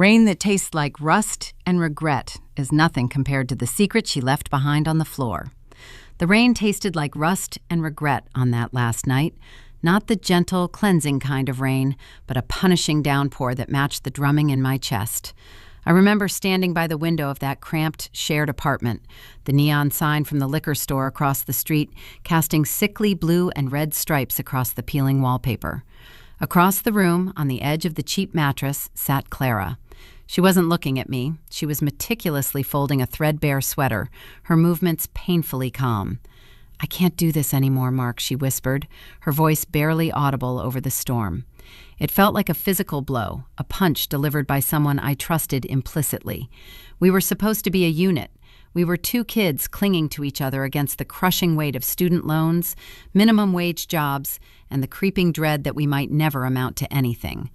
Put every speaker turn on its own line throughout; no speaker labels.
Rain that tastes like rust and regret is nothing compared to the secret she left behind on the floor. The rain tasted like rust and regret on that last night, not the gentle, cleansing kind of rain, but a punishing downpour that matched the drumming in my chest. I remember standing by the window of that cramped, shared apartment, the neon sign from the liquor store across the street casting sickly blue and red stripes across the peeling wallpaper. Across the room, on the edge of the cheap mattress, sat Clara. She wasn't looking at me. She was meticulously folding a threadbare sweater, her movements painfully calm. "I can't do this anymore, Mark," she whispered, her voice barely audible over the storm. It felt like a physical blow, a punch delivered by someone I trusted implicitly. We were supposed to be a unit. We were two kids clinging to each other against the crushing weight of student loans, minimum wage jobs, and the creeping dread that we might never amount to anything.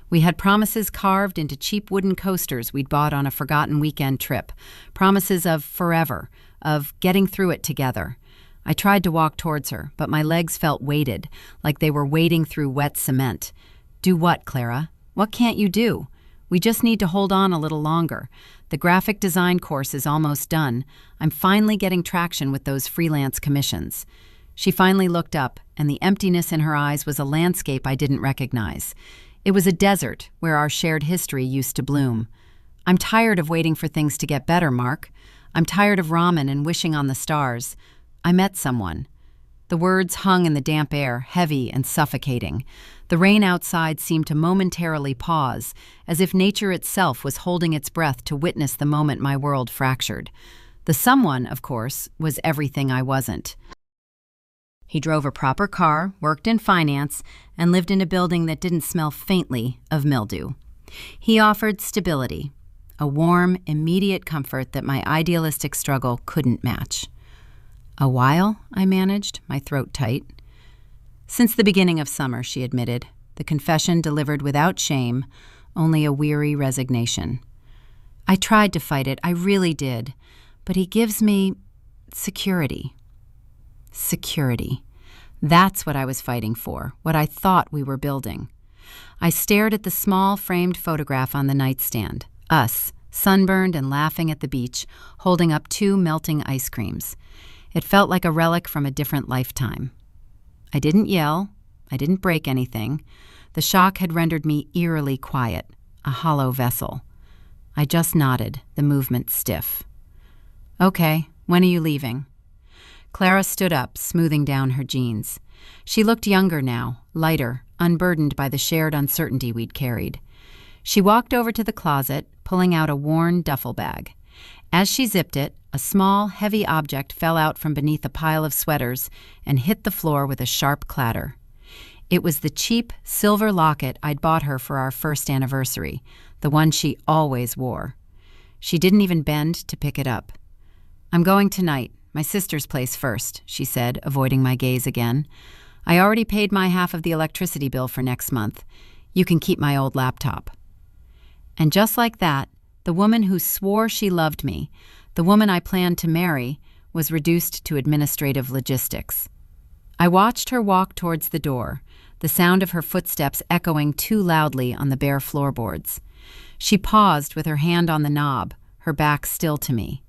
We had promises carved into cheap wooden coasters we'd bought on a forgotten weekend trip, promises of forever, of getting through it together. I tried to walk towards her, but my legs felt weighted, like they were wading through wet cement. "Do what, Clara? What can't you do? We just need to hold on a little longer. The graphic design course is almost done. I'm finally getting traction with those freelance commissions." She finally looked up, and the emptiness in her eyes was a landscape I didn't recognize. It was a desert where our shared history used to bloom. "I'm tired of waiting for things to get better, Mark. I'm tired of ramen and wishing on the stars. I met someone." The words hung in the damp air, heavy and suffocating. The rain outside seemed to momentarily pause, as if nature itself was holding its breath to witness the moment my world fractured. The someone, of course, was everything I wasn't. He drove a proper car, worked in finance, and lived in a building that didn't smell faintly of mildew. He offered stability, a warm, immediate comfort that my idealistic struggle couldn't match. "A while," I managed, my throat tight. "Since the beginning of summer," she admitted, the confession delivered without shame, only a weary resignation. "I tried to fight it, I really did, but he gives me security." Security. That's what I was fighting for, what I thought we were building. I stared at the small framed photograph on the nightstand, us, sunburned and laughing at the beach, holding up two melting ice creams. It felt like a relic from a different lifetime. I didn't yell. I didn't break anything. The shock had rendered me eerily quiet, a hollow vessel. I just nodded, the movement stiff. "Okay, when are you leaving?" Clara stood up, smoothing down her jeans. She looked younger now, lighter, unburdened by the shared uncertainty we'd carried. She walked over to the closet, pulling out a worn duffel bag. As she zipped it, a small, heavy object fell out from beneath a pile of sweaters and hit the floor with a sharp clatter. It was the cheap silver locket I'd bought her for our first anniversary, the one she always wore. She didn't even bend to pick it up. "I'm going tonight, my sister's place first," she said, avoiding my gaze again. "I already paid my half of the electricity bill for next month. You can keep my old laptop." And just like that, the woman who swore she loved me, the woman I planned to marry, was reduced to administrative logistics. I watched her walk towards the door, the sound of her footsteps echoing too loudly on the bare floorboards. She paused with her hand on the knob, her back still to me.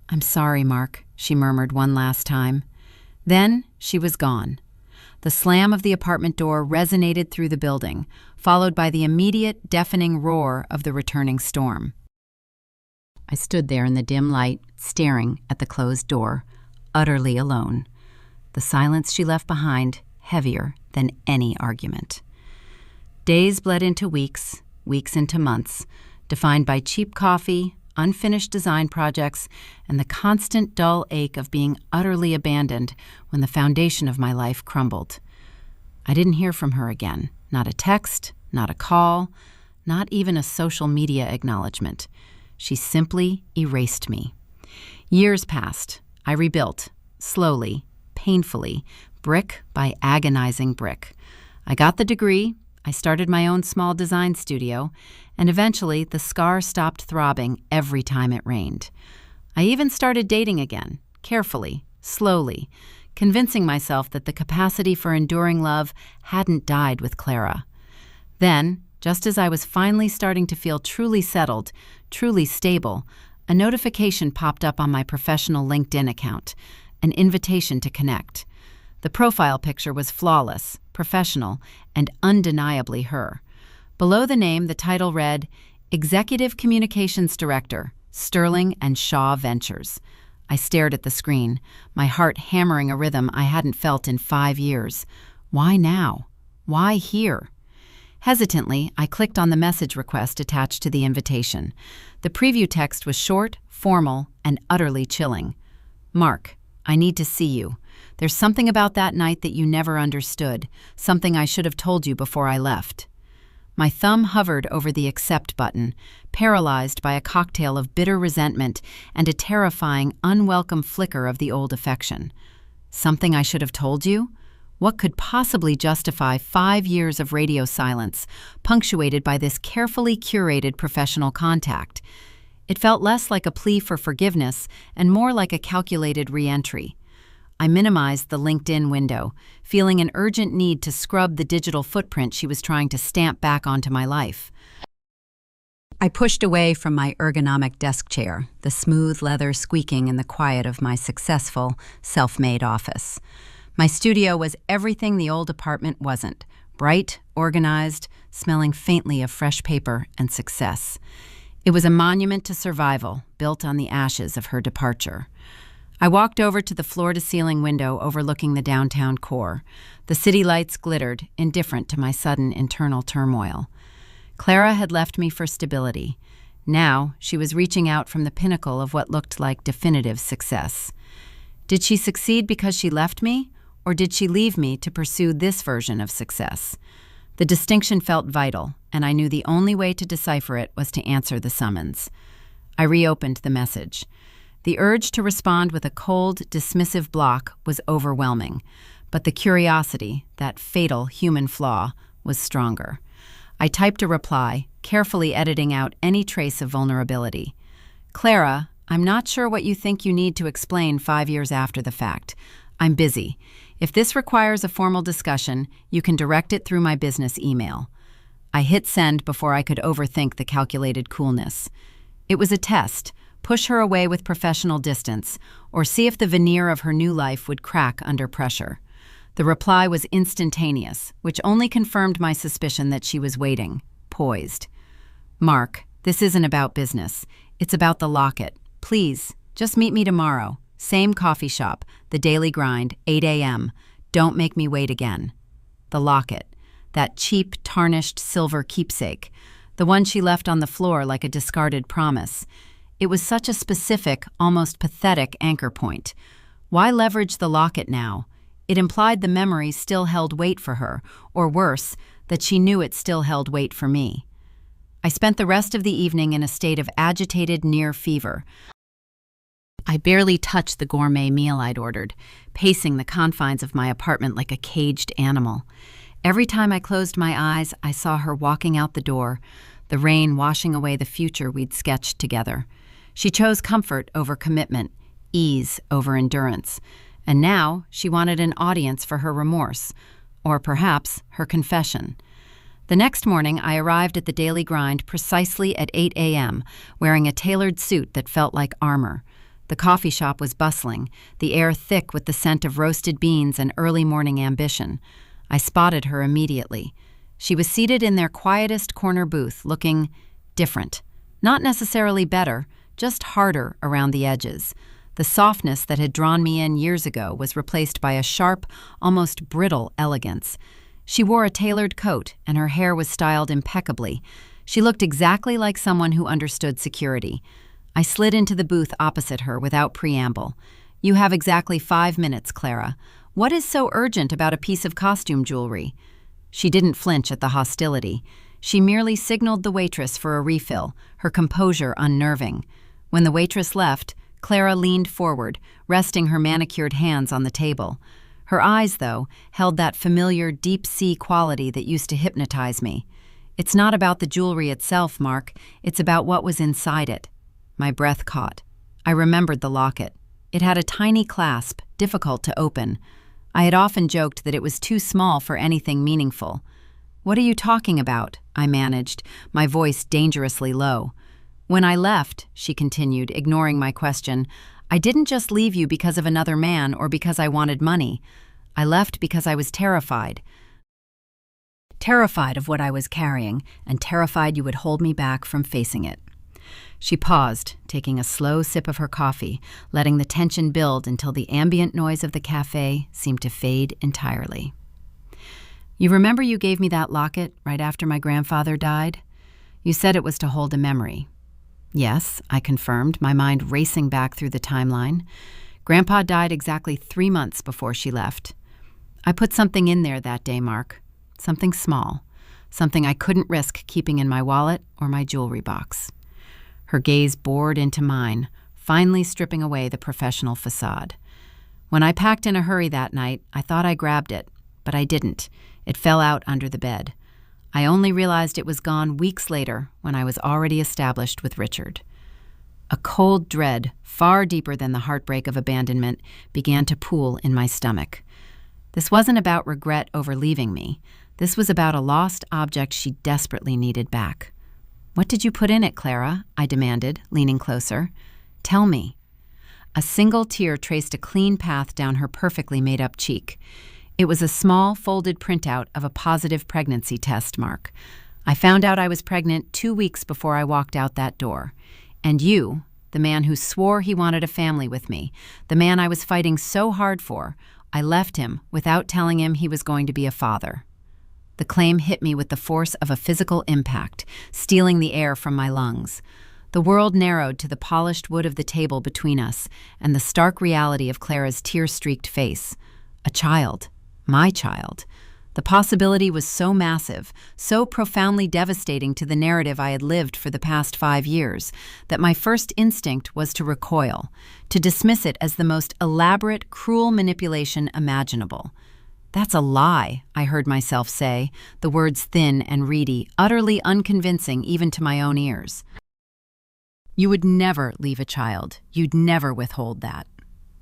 "I'm sorry, Mark," she murmured one last time. Then she was gone. The slam of the apartment door resonated through the building, followed by the immediate, deafening roar of the returning storm. I stood there in the dim light, staring at the closed door, utterly alone. The silence she left behind, heavier than any argument. Days bled into weeks, weeks into months, defined by cheap coffee, unfinished design projects, and the constant dull ache of being utterly abandoned when the foundation of my life crumbled. I didn't hear from her again. Not a text, not a call, not even a social media acknowledgement. She simply erased me. Years passed. I rebuilt, slowly, painfully, brick by agonizing brick. I got the degree, I started my own small design studio, and eventually the scar stopped throbbing every time it rained. I even started dating again, carefully, slowly, convincing myself that the capacity for enduring love hadn't died with Clara. Then, Just as I was finally starting to feel truly settled, truly stable, a notification popped up on my professional LinkedIn account, an invitation to connect. The profile picture was flawless, professional, and undeniably her. Below the name, the title read, Executive Communications Director, Sterling and Shaw Ventures. I stared at the screen, my heart hammering a rhythm I hadn't felt in 5 years. Why now? Why here? Hesitantly, I clicked on the message request attached to the invitation. The preview text was short, formal, and utterly chilling. Mark, I need to see you. There's something about that night that you never understood, something I should have told you before I left. My thumb hovered over the accept button, paralyzed by a cocktail of bitter resentment and a terrifying, unwelcome flicker of the old affection. Something I should have told you? What could possibly justify 5 years of radio silence, punctuated by this carefully curated professional contact? It felt less like a plea for forgiveness and more like a calculated re-entry. I minimized the LinkedIn window, feeling an urgent need to scrub the digital footprint she was trying to stamp back onto my life. I pushed away from my ergonomic desk chair, the smooth leather squeaking in the quiet of my successful, self-made office. My studio was everything the old apartment wasn't: bright, organized, smelling faintly of fresh paper and success. It was a monument to survival, built on the ashes of her departure. I walked over to the floor-to-ceiling window overlooking the downtown core. The city lights glittered, indifferent to my sudden internal turmoil. Clara had left me for stability. Now, she was reaching out from the pinnacle of what looked like definitive success. Did she succeed because she left me, or did she leave me to pursue this version of success? The distinction felt vital, and I knew the only way to decipher it was to answer the summons. I reopened the message. The urge to respond with a cold, dismissive block was overwhelming, but the curiosity, that fatal human flaw, was stronger. I typed a reply, carefully editing out any trace of vulnerability. Clara, I'm not sure what you think you need to explain 5 years after the fact. I'm busy. If this requires a formal discussion, you can direct it through my business email. I hit send before I could overthink the calculated coolness. It was a test. Push her away with professional distance, or see if the veneer of her new life would crack under pressure. The reply was instantaneous, which only confirmed my suspicion that she was waiting, poised. Mark, this isn't about business. It's about the locket. Please, just meet me tomorrow. Same coffee shop, The Daily Grind, 8 a.m. Don't make me wait again. The locket, that cheap, tarnished silver keepsake, the one she left on the floor like a discarded promise. It was such a specific, almost pathetic anchor point. Why leverage the locket now? It implied the memory still held weight for her, or worse, that she knew it still held weight for me. I spent the rest of the evening in a state of agitated near fever. I barely touched the gourmet meal I'd ordered, pacing the confines of my apartment like a caged animal. Every time I closed my eyes, I saw her walking out the door, the rain washing away the future we'd sketched together. She chose comfort over commitment, ease over endurance, and now she wanted an audience for her remorse, or perhaps her confession. The next morning, I arrived at the Daily Grind precisely at 8 a.m., wearing a tailored suit that felt like armor. The coffee shop was bustling, the air thick with the scent of roasted beans and early morning ambition. I spotted her immediately. She was seated in their quietest corner booth, looking different. Not necessarily better, just harder around the edges. The softness that had drawn me in years ago was replaced by a sharp, almost brittle elegance. She wore a tailored coat, and her hair was styled impeccably. She looked exactly like someone who understood security. I slid into the booth opposite her without preamble. You have exactly 5 minutes, Clara. What is so urgent about a piece of costume jewelry? She didn't flinch at the hostility. She merely signaled the waitress for a refill, her composure unnerving. When the waitress left, Clara leaned forward, resting her manicured hands on the table. Her eyes, though, held that familiar deep-sea quality that used to hypnotize me. It's not about the jewelry itself, Mark. It's about what was inside it. My breath caught. I remembered the locket. It had a tiny clasp, difficult to open. I had often joked that it was too small for anything meaningful. What are you talking about? I managed, my voice dangerously low. When I left, she continued, ignoring my question, I didn't just leave you because of another man or because I wanted money. I left because I was terrified. Terrified of what I was carrying, and terrified you would hold me back from facing it. She paused, taking a slow sip of her coffee, letting the tension build until the ambient noise of the cafe seemed to fade entirely. You remember you gave me that locket right after my grandfather died? You said it was to hold a memory. Yes, I confirmed, my mind racing back through the timeline. Grandpa died exactly 3 months before she left. I put something in there that day, Mark. Something small. Something I couldn't risk keeping in my wallet or my jewelry box. Her gaze bored into mine, finally stripping away the professional facade. When I packed in a hurry that night, I thought I grabbed it, but I didn't. It fell out under the bed. I only realized it was gone weeks later when I was already established with Richard. A cold dread, far deeper than the heartbreak of abandonment, began to pool in my stomach. This wasn't about regret over leaving me. This was about a lost object she desperately needed back. What did you put in it, Clara? I demanded, leaning closer. Tell me. A single tear traced a clean path down her perfectly made-up cheek. It was a small, folded printout of a positive pregnancy test, Mark. I found out I was pregnant 2 weeks before I walked out that door. And you, the man who swore he wanted a family with me, the man I was fighting so hard for, I left him without telling him he was going to be a father. The claim hit me with the force of a physical impact, stealing the air from my lungs. The world narrowed to the polished wood of the table between us and the stark reality of Clara's tear-streaked face. A child. My child. The possibility was so massive, so profoundly devastating to the narrative I had lived for the past 5 years, that my first instinct was to recoil, to dismiss it as the most elaborate, cruel manipulation imaginable. That's a lie, I heard myself say, the words thin and reedy, utterly unconvincing even to my own ears. You would never leave a child. You'd never withhold that.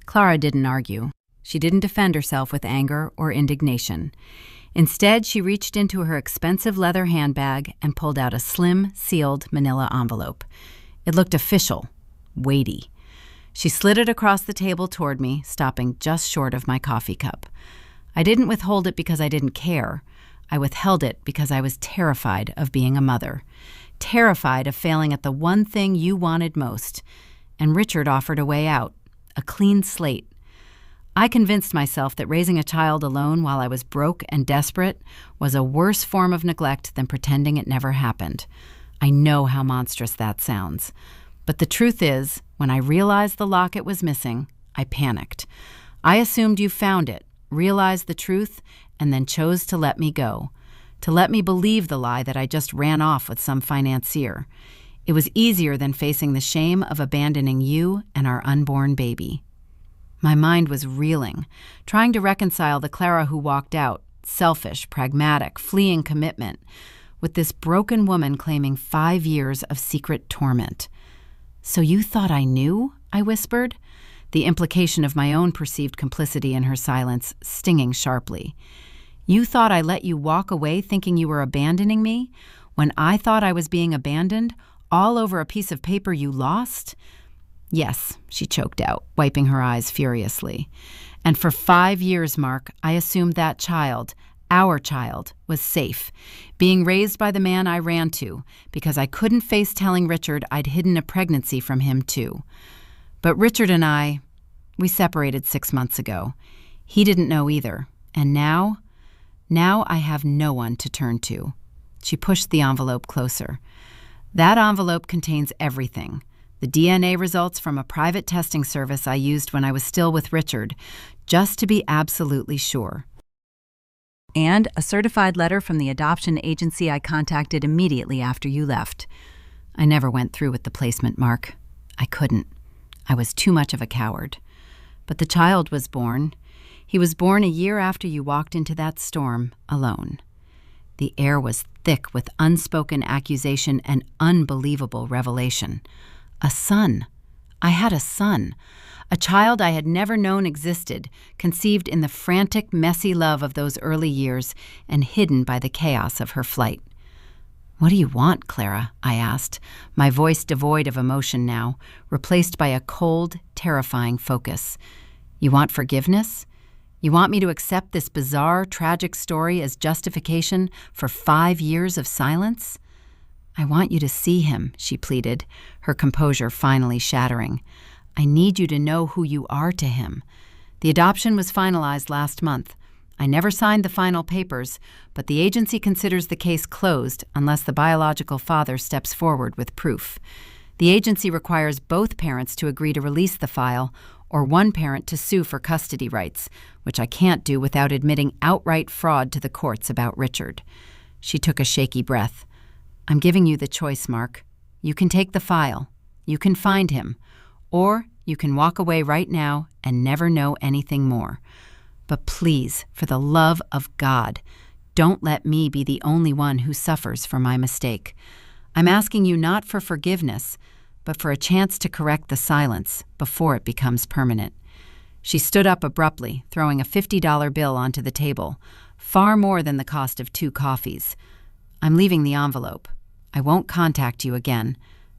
Clara didn't argue. She didn't defend herself with anger or indignation. Instead, she reached into her expensive leather handbag and pulled out a slim, sealed manila envelope. It looked official, weighty. She slid it across the table toward me, stopping just short of my coffee cup. I didn't withhold it because I didn't care. I withheld it because I was terrified of being a mother, terrified of failing at the one thing you wanted most. And Richard offered a way out, a clean slate. I convinced myself that raising a child alone while I was broke and desperate was a worse form of neglect than pretending it never happened. I know how monstrous that sounds. But the truth is, when I realized the locket was missing, I panicked. I assumed you found it, realized the truth, and then chose to let me go, to let me believe the lie that I just ran off with some financier. It was easier than facing the shame of abandoning you and our unborn baby. My mind was reeling, trying to reconcile the Clara who walked out, selfish, pragmatic, fleeing commitment, with this broken woman claiming 5 years of secret torment. So you thought I knew? I whispered, the implication of my own perceived complicity in her silence stinging sharply. You thought I let you walk away thinking you were abandoning me, when I thought I was being abandoned, all over a piece of paper you lost? Yes, she choked out, wiping her eyes furiously. And for 5 years, Mark, I assumed that child, our child, was safe, being raised by the man I ran to, because I couldn't face telling Richard I'd hidden a pregnancy from him too. But Richard and we separated 6 months ago. He didn't know either. And now I have no one to turn to. She pushed the envelope closer. That envelope contains everything. The DNA results from a private testing service I used when I was still with Richard, just to be absolutely sure. And a certified letter from the adoption agency I contacted immediately after you left. I never went through with the placement, Mark. I couldn't. I was too much of a coward. But the child was born. He was born a year after you walked into that storm alone. The air was thick with unspoken accusation and unbelievable revelation. A son. I had a son, a child I had never known existed, conceived in the frantic, messy love of those early years and hidden by the chaos of her flight. "What do you want, Clara?" I asked, my voice devoid of emotion now, replaced by a cold, terrifying focus. "You want forgiveness? You want me to accept this bizarre, tragic story as justification for 5 years of silence?" "I want you to see him," she pleaded, her composure finally shattering. "I need you to know who you are to him. The adoption was finalized last month. I never signed the final papers, but the agency considers the case closed unless the biological father steps forward with proof. The agency requires both parents to agree to release the file or one parent to sue for custody rights, which I can't do without admitting outright fraud to the courts about Richard." She took a shaky breath. "I'm giving you the choice, Mark. You can take the file. You can find him. Or you can walk away right now and never know anything more. But please, for the love of God, don't let me be the only one who suffers for my mistake. I'm asking you not for forgiveness, but for a chance to correct the silence before it becomes permanent." She stood up abruptly, throwing a $50 bill onto the table, far more than the cost of 2 coffees. "I'm leaving the envelope. I won't contact you again.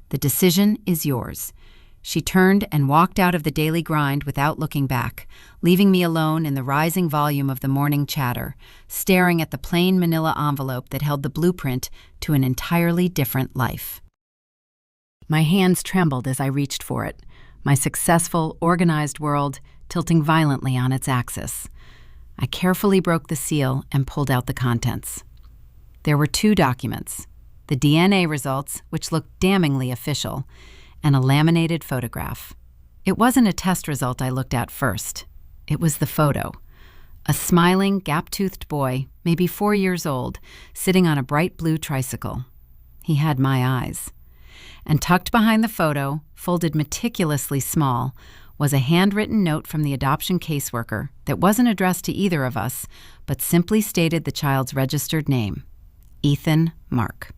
The decision is yours." She turned and walked out of the daily grind without looking back, leaving me alone in the rising volume of the morning chatter, staring at the plain manila envelope that held the blueprint to an entirely different life. My hands trembled as I reached for it, my successful, organized world tilting violently on its axis. I carefully broke the seal and pulled out the contents. There were 2 documents, the DNA results, which looked damningly official, and a laminated photograph. It wasn't a test result I looked at first. It was the photo. A smiling, gap-toothed boy, maybe 4 years old, sitting on a bright blue tricycle. He had my eyes. And tucked behind the photo, folded meticulously small, was a handwritten note from the adoption caseworker that wasn't addressed to either of us, but simply stated the child's registered name, Ethan Mark.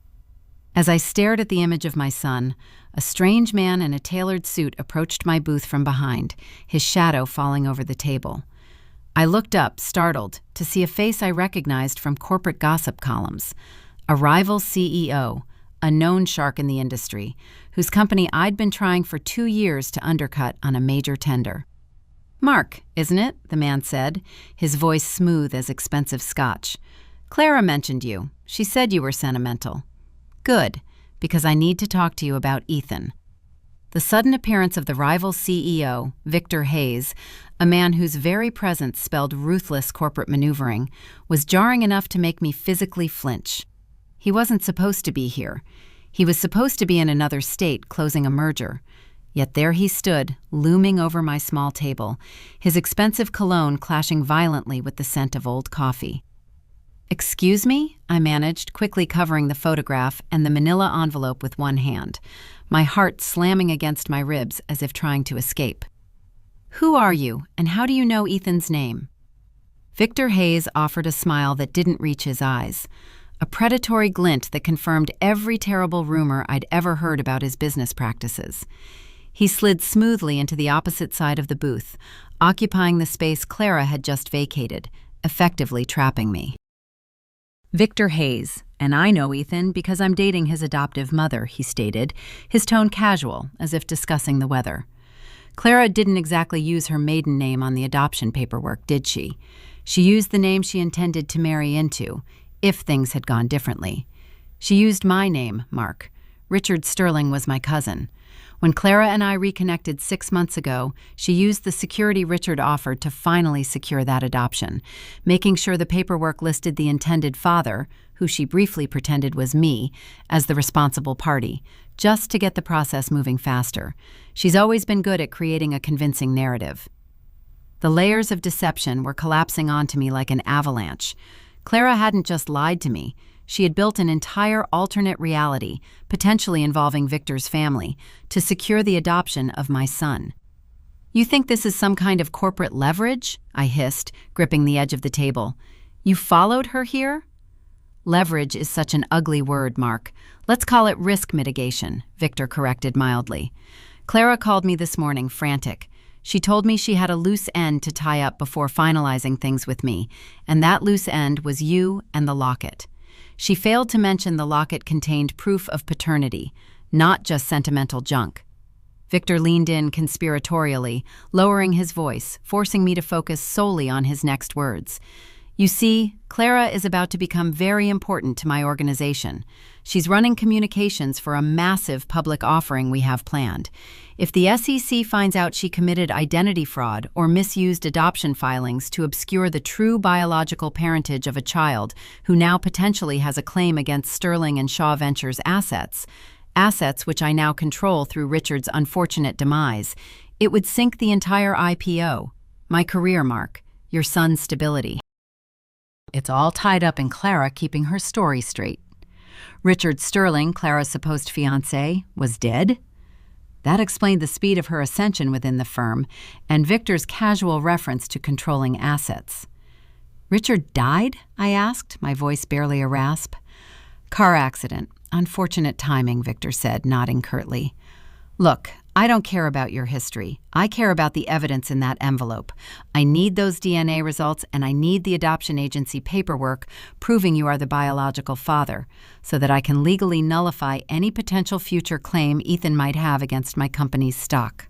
As I stared at the image of my son, a strange man in a tailored suit approached my booth from behind, his shadow falling over the table. I looked up, startled, to see a face I recognized from corporate gossip columns. A rival CEO, a known shark in the industry, whose company I'd been trying for 2 years to undercut on a major tender. "Mark, isn't it?" the man said, his voice smooth as expensive scotch. "Clara mentioned you. She said you were sentimental." "Good, because I need to talk to you about Ethan." The sudden appearance of the rival CEO, Victor Hayes, a man whose very presence spelled ruthless corporate maneuvering, was jarring enough to make me physically flinch. He wasn't supposed to be here. He was supposed to be in another state closing a merger. Yet there he stood, looming over my small table, his expensive cologne clashing violently with the scent of old coffee. "Excuse me?" I managed, quickly covering the photograph and the manila envelope with one hand, my heart slamming against my ribs as if trying to escape. "Who are you, and how do you know Ethan's name?" Victor Hayes offered a smile that didn't reach his eyes, a predatory glint that confirmed every terrible rumor I'd ever heard about his business practices. He slid smoothly into the opposite side of the booth, occupying the space Clara had just vacated, effectively trapping me. "Victor Hayes, and I know Ethan because I'm dating his adoptive mother," he stated, his tone casual, as if discussing the weather. "Clara didn't exactly use her maiden name on the adoption paperwork, did she? She used the name she intended to marry into, if things had gone differently. She used my name, Mark. Richard Sterling was my cousin. When Clara and I reconnected 6 months ago, she used the security Richard offered to finally secure that adoption, making sure the paperwork listed the intended father, who she briefly pretended was me, as the responsible party, just to get the process moving faster. She's always been good at creating a convincing narrative." The layers of deception were collapsing onto me like an avalanche. Clara hadn't just lied to me. She had built an entire alternate reality, potentially involving Victor's family, to secure the adoption of my son. "You think this is some kind of corporate leverage?" I hissed, gripping the edge of the table. "You followed her here?" "Leverage is such an ugly word, Mark. Let's call it risk mitigation," Victor corrected mildly. Clara called me this morning, frantic. She told me she had a loose end to tie up before finalizing things with me, and that loose end was you and the locket. She failed to mention the locket contained proof of paternity, not just sentimental junk. Victor leaned in conspiratorially, lowering his voice, forcing me to focus solely on his next words. You see, Clara is about to become very important to my organization. She's running communications for a massive public offering we have planned. If the SEC finds out she committed identity fraud or misused adoption filings to obscure the true biological parentage of a child who now potentially has a claim against Sterling and Shaw Ventures' assets which I now control through Richard's unfortunate demise, it would sink the entire IPO, my career, Mark, your son's stability. It's all tied up in Clara keeping her story straight. Richard Sterling, Clara's supposed fiancé, was dead? That explained the speed of her ascension within the firm and Victor's casual reference to controlling assets. Richard died? I asked, my voice barely a rasp. Car accident. Unfortunate timing, Victor said, nodding curtly. Look, I don't care about your history. I care about the evidence in that envelope. I need those DNA results, and I need the adoption agency paperwork proving you are the biological father, so that I can legally nullify any potential future claim Ethan might have against my company's stock.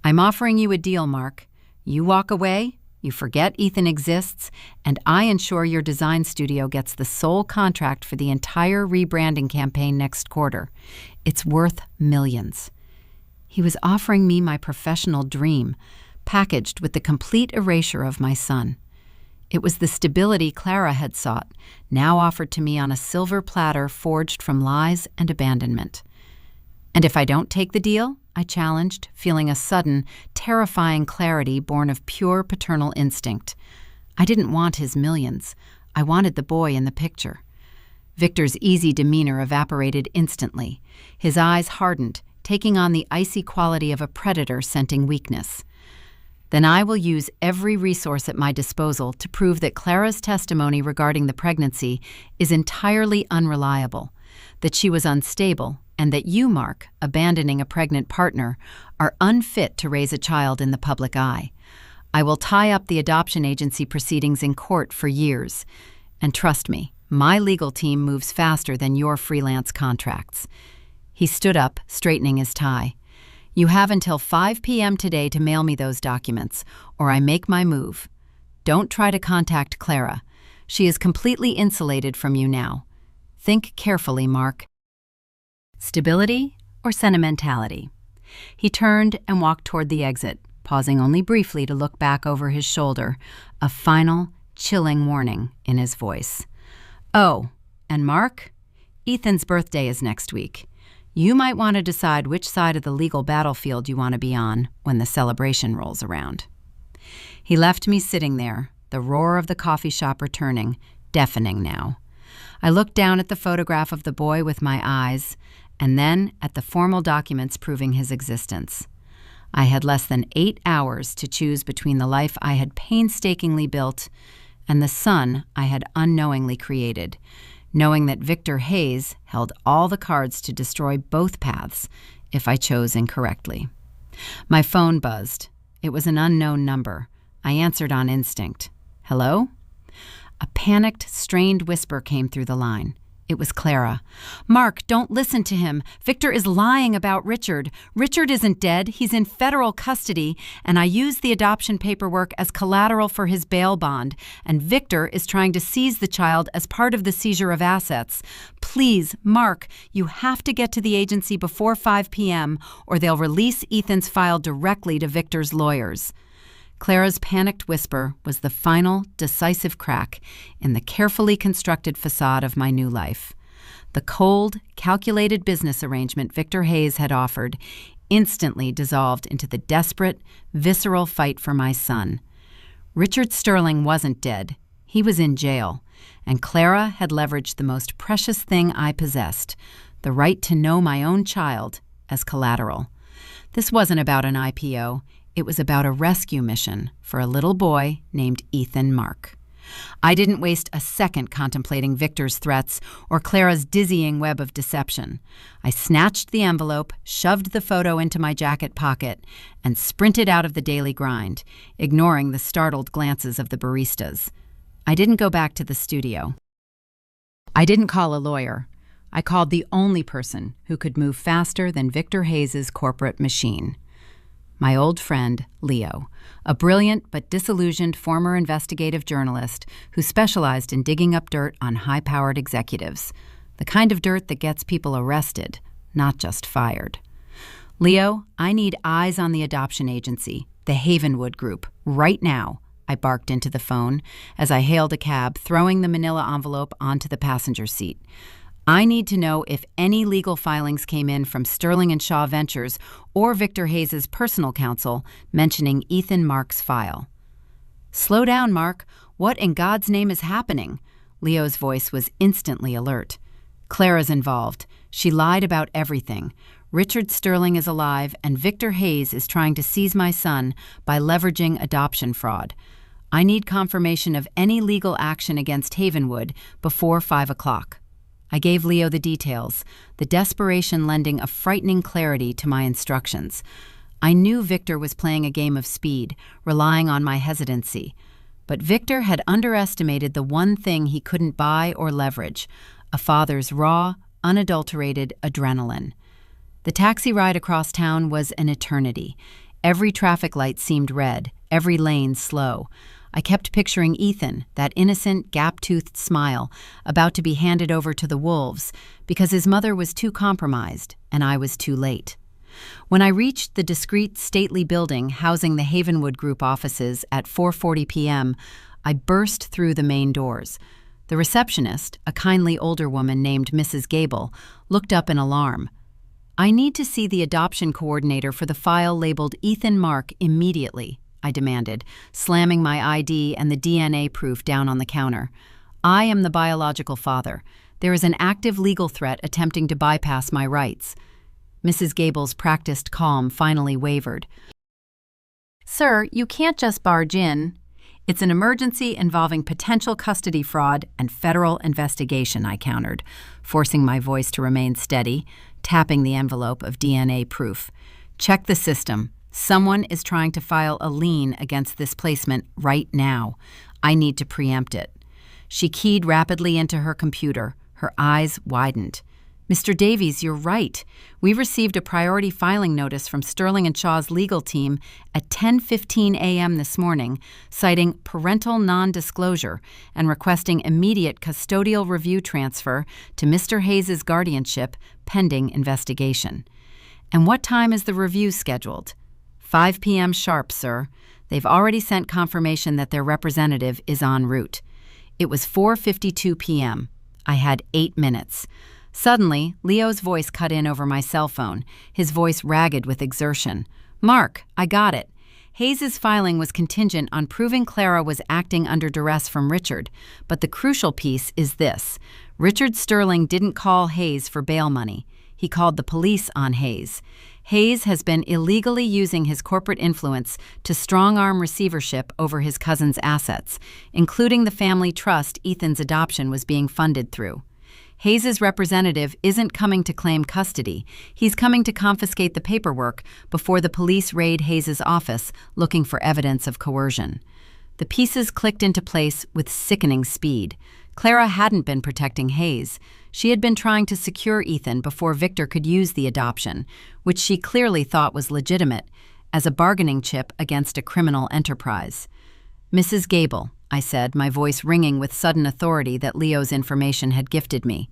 I'm offering you a deal, Mark. You walk away, you forget Ethan exists, and I ensure your design studio gets the sole contract for the entire rebranding campaign next quarter. It's worth millions. He was offering me my professional dream, packaged with the complete erasure of my son. It was the stability Clara had sought, now offered to me on a silver platter forged from lies and abandonment. And if I don't take the deal? I challenged, feeling a sudden, terrifying clarity born of pure paternal instinct. I didn't want his millions. I wanted the boy in the picture. Victor's easy demeanor evaporated instantly. His eyes hardened, taking on the icy quality of a predator scenting weakness. Then I will use every resource at my disposal to prove that Clara's testimony regarding the pregnancy is entirely unreliable, that she was unstable, and that you, Mark, abandoning a pregnant partner, are unfit to raise a child in the public eye. I will tie up the adoption agency proceedings in court for years. And trust me, my legal team moves faster than your freelance contracts. He stood up, straightening his tie. You have until 5 p.m. today to mail me those documents, or I make my move. Don't try to contact Clara. She is completely insulated from you now. Think carefully, Mark. Stability or sentimentality? He turned and walked toward the exit, pausing only briefly to look back over his shoulder, a final, chilling warning in his voice. Oh, and Mark? Ethan's birthday is next week. You might want to decide which side of the legal battlefield you want to be on when the celebration rolls around. He left me sitting there, the roar of the coffee shop returning, deafening now. I looked down at the photograph of the boy with my eyes, and then at the formal documents proving his existence. I had less than 8 hours to choose between the life I had painstakingly built and the son I had unknowingly created, knowing that Victor Hayes held all the cards to destroy both paths if I chose incorrectly. My phone buzzed. It was an unknown number. I answered on instinct. Hello? A panicked, strained whisper came through the line. It was Clara. Mark, don't listen to him. Victor is lying about Richard. Richard isn't dead. He's in federal custody, and I used the adoption paperwork as collateral for his bail bond, and Victor is trying to seize the child as part of the seizure of assets. Please, Mark, you have to get to the agency before 5 p.m., or they'll release Ethan's file directly to Victor's lawyers. Clara's panicked whisper was the final, decisive crack in the carefully constructed facade of my new life. The cold, calculated business arrangement Victor Hayes had offered instantly dissolved into the desperate, visceral fight for my son. Richard Sterling wasn't dead. He was in jail, and Clara had leveraged the most precious thing I possessed, the right to know my own child, as collateral. This wasn't about an IPO. It was about a rescue mission for a little boy named Ethan Mark. I didn't waste a second contemplating Victor's threats or Clara's dizzying web of deception. I snatched the envelope, shoved the photo into my jacket pocket, and sprinted out of the daily grind, ignoring the startled glances of the baristas. I didn't go back to the studio. I didn't call a lawyer. I called the only person who could move faster than Victor Hayes' corporate machine. My old friend, Leo, a brilliant but disillusioned former investigative journalist who specialized in digging up dirt on high-powered executives, the kind of dirt that gets people arrested, not just fired. Leo, I need eyes on the adoption agency, the Havenwood Group, right now, I barked into the phone as I hailed a cab, throwing the manila envelope onto the passenger seat. I need to know if any legal filings came in from Sterling and Shaw Ventures or Victor Hayes' personal counsel mentioning Ethan Mark's file. Slow down, Mark. What in God's name is happening? Leo's voice was instantly alert. Clara's involved. She lied about everything. Richard Sterling is alive, and Victor Hayes is trying to seize my son by leveraging adoption fraud. I need confirmation of any legal action against Havenwood before 5 o'clock. I gave Leo the details, the desperation lending a frightening clarity to my instructions. I knew Victor was playing a game of speed, relying on my hesitancy. But Victor had underestimated the one thing he couldn't buy or leverage, a father's raw, unadulterated adrenaline. The taxi ride across town was an eternity. Every traffic light seemed red, every lane slow. I kept picturing Ethan, that innocent, gap-toothed smile, about to be handed over to the wolves because his mother was too compromised and I was too late. When I reached the discreet, stately building housing the Havenwood Group offices at 4:40 p.m., I burst through the main doors. The receptionist, a kindly older woman named Mrs. Gable, looked up in alarm. "I need to see the adoption coordinator for the file labeled Ethan Mark immediately," I demanded, slamming my ID and the DNA proof down on the counter. "I am the biological father. There is an active legal threat attempting to bypass my rights." Mrs. Gable's practiced calm finally wavered. "Sir, you can't just barge in. It's an emergency involving potential custody fraud and federal investigation," I countered, forcing my voice to remain steady, tapping the envelope of DNA proof. "Check the system. Someone is trying to file a lien against this placement right now. I need to preempt it." She keyed rapidly into her computer. Her eyes widened. "Mr. Davies, you're right. We received a priority filing notice from Sterling and Shaw's legal team at 10:15 a.m. this morning, citing parental non-disclosure and requesting immediate custodial review transfer to Mr. Hayes' guardianship pending investigation." "And what time is the review scheduled?" 5 p.m. sharp, sir. They've already sent confirmation that their representative is en route. It was 4:52 p.m. I had 8 minutes. Suddenly, Leo's voice cut in over my cell phone, his voice ragged with exertion. "Mark, I got it. Hayes' filing was contingent on proving Clara was acting under duress from Richard, but the crucial piece is this. Richard Sterling didn't call Hayes for bail money. He called the police on Hayes. Hayes has been illegally using his corporate influence to strong-arm receivership over his cousin's assets, including the family trust Ethan's adoption was being funded through. Hayes' representative isn't coming to claim custody. He's coming to confiscate the paperwork before the police raid Hayes' office looking for evidence of coercion. The pieces clicked into place with sickening speed. Clara hadn't been protecting Hayes. She had been trying to secure Ethan before Victor could use the adoption, which she clearly thought was legitimate, as a bargaining chip against a criminal enterprise. "Mrs. Gable," I said, my voice ringing with sudden authority that Leo's information had gifted me,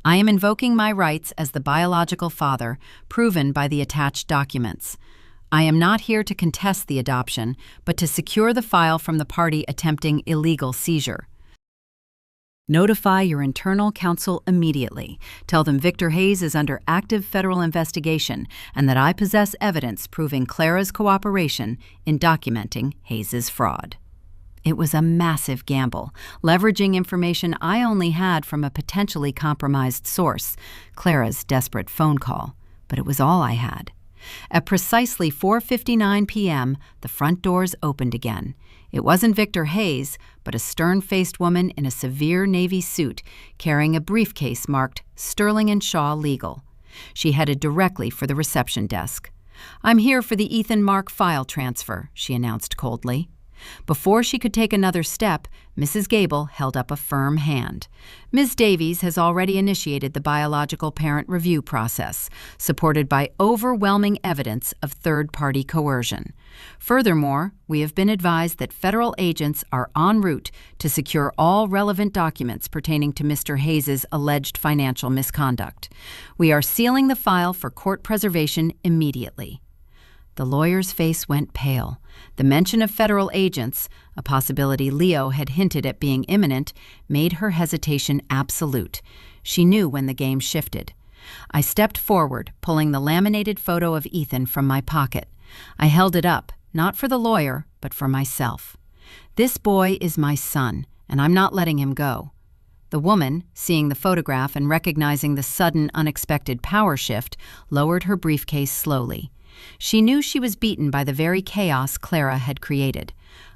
"I am invoking my rights as the biological father, proven by the attached documents. I am not here to contest the adoption, but to secure the file from the party attempting illegal seizure. Notify your internal counsel immediately. Tell them Victor Hayes is under active federal investigation and that I possess evidence proving Clara's cooperation in documenting Hayes' fraud." It was a massive gamble, leveraging information I only had from a potentially compromised source, Clara's desperate phone call, but it was all I had. At precisely 4:59 p.m., the front doors opened again. It wasn't Victor Hayes, but a stern-faced woman in a severe navy suit carrying a briefcase marked Sterling & Shaw Legal. She headed directly for the reception desk. "I'm here for the Ethan Mark file transfer," she announced coldly. Before she could take another step, Mrs. Gable held up a firm hand. "Ms. Davies has already initiated the biological parent review process, supported by overwhelming evidence of third-party coercion. Furthermore, we have been advised that federal agents are en route to secure all relevant documents pertaining to Mr. Hayes' alleged financial misconduct. We are sealing the file for court preservation immediately." The lawyer's face went pale. The mention of federal agents, a possibility Leo had hinted at being imminent, made her hesitation absolute. She knew when the game shifted. I stepped forward, pulling the laminated photo of Ethan from my pocket. I held it up, not for the lawyer, but for myself. "This boy is my son, and I'm not letting him go." The woman, seeing the photograph and recognizing the sudden, unexpected power shift, lowered her briefcase slowly. She knew she was beaten by the very chaos Clara had created.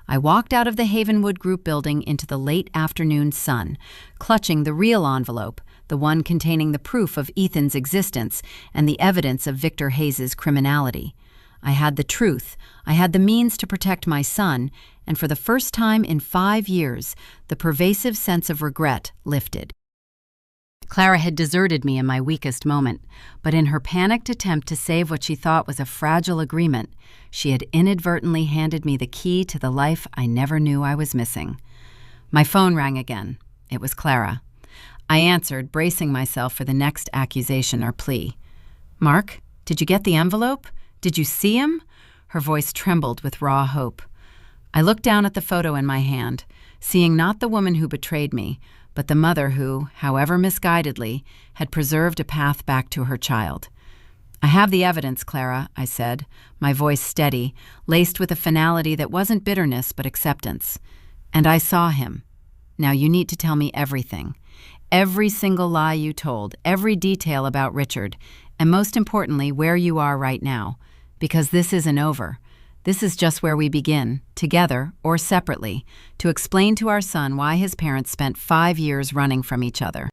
I walked out of the Havenwood Group building into the late afternoon sun, clutching the real envelope, the one containing the proof of Ethan's existence and the evidence of Victor Hayes' criminality. I had the truth, I had the means to protect my son, and for the first time in 5 years, the pervasive sense of regret lifted. Clara had deserted me in my weakest moment, but in her panicked attempt to save what she thought was a fragile agreement, she had inadvertently handed me the key to the life I never knew I was missing. My phone rang again. It was Clara. I answered, bracing myself for the next accusation or plea. "Mark, did you get the envelope? Did you see him?" Her voice trembled with raw hope. I looked down at the photo in my hand, seeing not the woman who betrayed me, but the mother who, however misguidedly, had preserved a path back to her child. "I have the evidence, Clara," I said, my voice steady, laced with a finality that wasn't bitterness but acceptance. "And I saw him. Now you need to tell me everything. Every single lie you told, every detail about Richard, and most importantly, where you are right now. Because this isn't over. This is just where we begin, together or separately, to explain to our son why his parents spent 5 years running from each other."